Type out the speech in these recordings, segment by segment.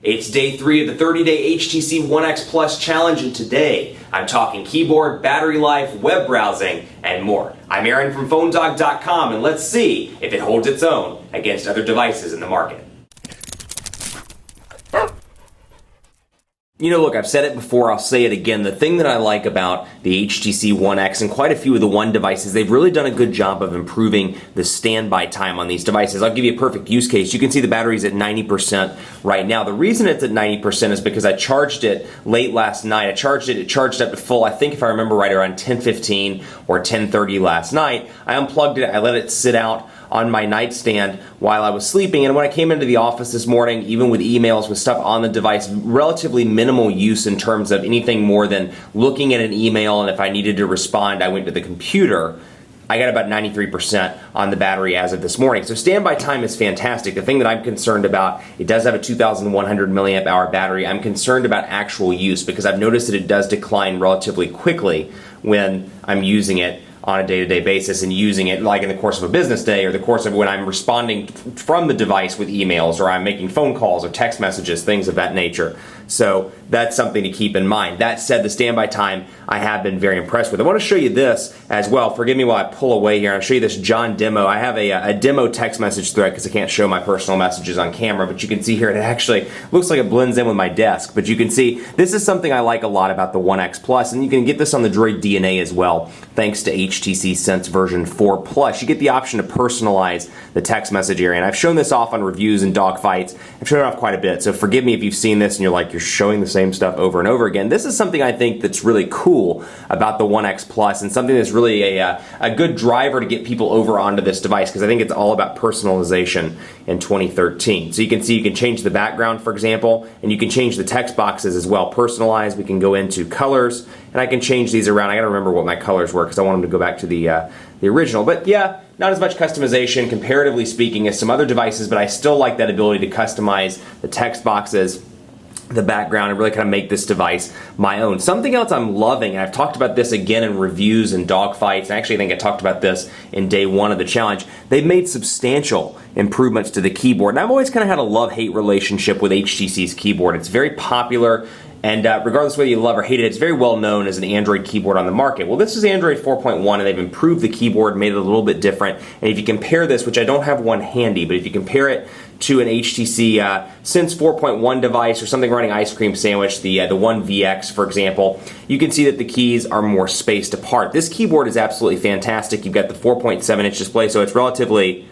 It's day 3 of the 30-day HTC One X Plus challenge, and today I'm talking keyboard, battery life, web browsing, and more. I'm Aaron from PhoneDog.com, and let's see if it holds its own against other devices in the market. You know, look, I've said it before, I'll say it again. The thing that I like about the HTC One X and quite a few of the One devices, they've really done a good job of improving the standby time on these devices. I'll give you a perfect use case. You can see the battery's at 90% right now. The reason it's at 90% is because I charged it late last night. It charged up to full, I think if I remember right, around 10:15 or 10:30 last night. I unplugged it, I let it sit out on my nightstand while I was sleeping, and when I came into the office this morning, even with emails, with stuff on the device, relatively minimal use in terms of anything more than looking at an email, and if I needed to respond, I went to the computer. I got about 93% on the battery as of this morning. So standby time is fantastic. The thing that I'm concerned about, it does have a 2,100 milliamp hour battery. I'm concerned about actual use because I've noticed that it does decline relatively quickly when I'm using it on a day-to-day basis and using it like in the course of a business day or the course of when I'm responding from the device with emails or I'm making phone calls or text messages, things of that nature. So that's something to keep in mind. That said, the standby time I have been very impressed with. I want to show you this as well. Forgive me while I pull away here. I'll show you this John demo. I have a demo text message thread because I can't show my personal messages on camera, but you can see here it actually looks like it blends in with my desk. But you can see this is something I like a lot about the One X Plus, and you can get this on the Droid DNA as well, thanks to HTC Sense version 4 Plus. You get the option to personalize the text message area, and I've shown this off on reviews and dogfights. I've shown it off quite a bit, so forgive me if you've seen this and you're like, you're showing the same stuff over and over again. This is something I think that's really cool about the One X Plus and something that's really a good driver to get people over onto this device because I think it's all about personalization in 2013. So you can see you can change the background, for example, and you can change the text boxes as well. Personalize, we can go into colors, and I can change these around. I gotta remember what my colors were because I want them to go back to the original. But yeah, not as much customization, comparatively speaking, as some other devices, but I still like that ability to customize the text boxes, the background, and really kind of make this device my own. Something else I'm loving, and I've talked about this again in reviews and dogfights, and actually I think I talked about this in day 1 of the challenge, they've made substantial improvements to the keyboard. And I've always kind of had a love-hate relationship with HTC's keyboard. It's very popular, and regardless of whether you love or hate it, it's very well known as an Android keyboard on the market. Well, this is Android 4.1, and they've improved the keyboard, made it a little bit different. And if you compare this, which I don't have one handy, but if you compare it to an HTC Sense 4.1 device or something running Ice Cream Sandwich, the One VX, for example, you can see that the keys are more spaced apart. This keyboard is absolutely fantastic. You've got the 4.7-inch display, so it's relatively,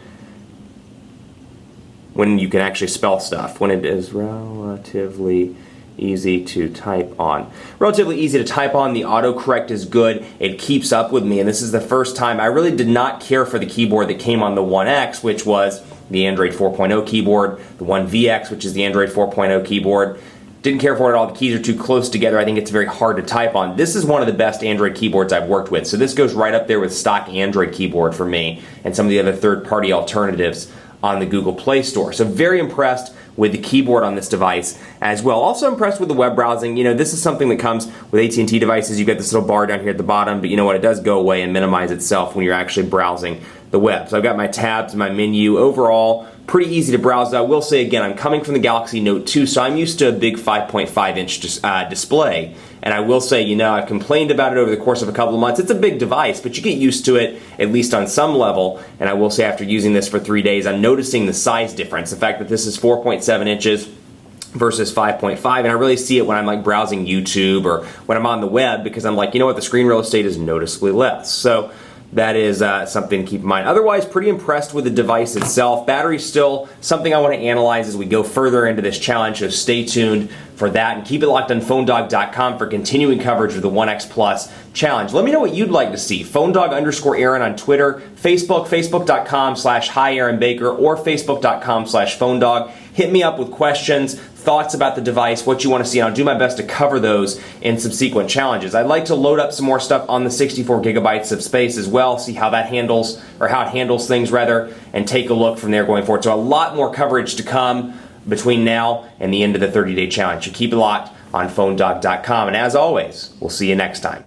when you can actually spell stuff, when it is relatively easy to type on. Relatively easy to type on. The autocorrect is good. It keeps up with me, and this is the first time I really did not care for the keyboard that came on the One X, which was the Android 4.0 keyboard, the One VX, which is the Android 4.0 keyboard. Didn't care for it at all. The keys are too close together. I think it's very hard to type on. This is one of the best Android keyboards I've worked with, so this goes right up there with stock Android keyboard for me and some of the other third-party alternatives on the Google Play Store. So very impressed with the keyboard on this device as well. Also impressed with the web browsing. You know, this is something that comes with AT&T devices. You've got this little bar down here at the bottom, but you know what? It does go away and minimize itself when you're actually browsing the web. So I've got my tabs, my menu. Overall, pretty easy to browse. I will say again, I'm coming from the Galaxy Note 2, so I'm used to a big 5.5-inch display. And I will say, you know, I've complained about it over the course of a couple of months. It's a big device, but you get used to it, at least on some level. And I will say after using this for 3 days, I'm noticing the size difference. The fact that this is 4.7 inches versus 5.5, and I really see it when I'm like browsing YouTube or when I'm on the web because I'm like, you know what, the screen real estate is noticeably less. So that is something to keep in mind. Otherwise, pretty impressed with the device itself. Battery's still something I want to analyze as we go further into this challenge, so stay tuned for that and keep it locked on PhoneDog.com for continuing coverage of the One X Plus challenge. Let me know what you'd like to see. PhoneDog_Aaron on Twitter, Facebook, Facebook.com/HiAaronBaker or Facebook.com/PhoneDog. Hit me up with questions, thoughts about the device, what you want to see, and I'll do my best to cover those in subsequent challenges. I'd like to load up some more stuff on the 64 gigabytes of space as well, see how that handles, or how it handles things rather, and take a look from there going forward. So a lot more coverage to come between now and the end of the 30-day challenge. So keep it locked on PhoneDog.com, and as always, we'll see you next time.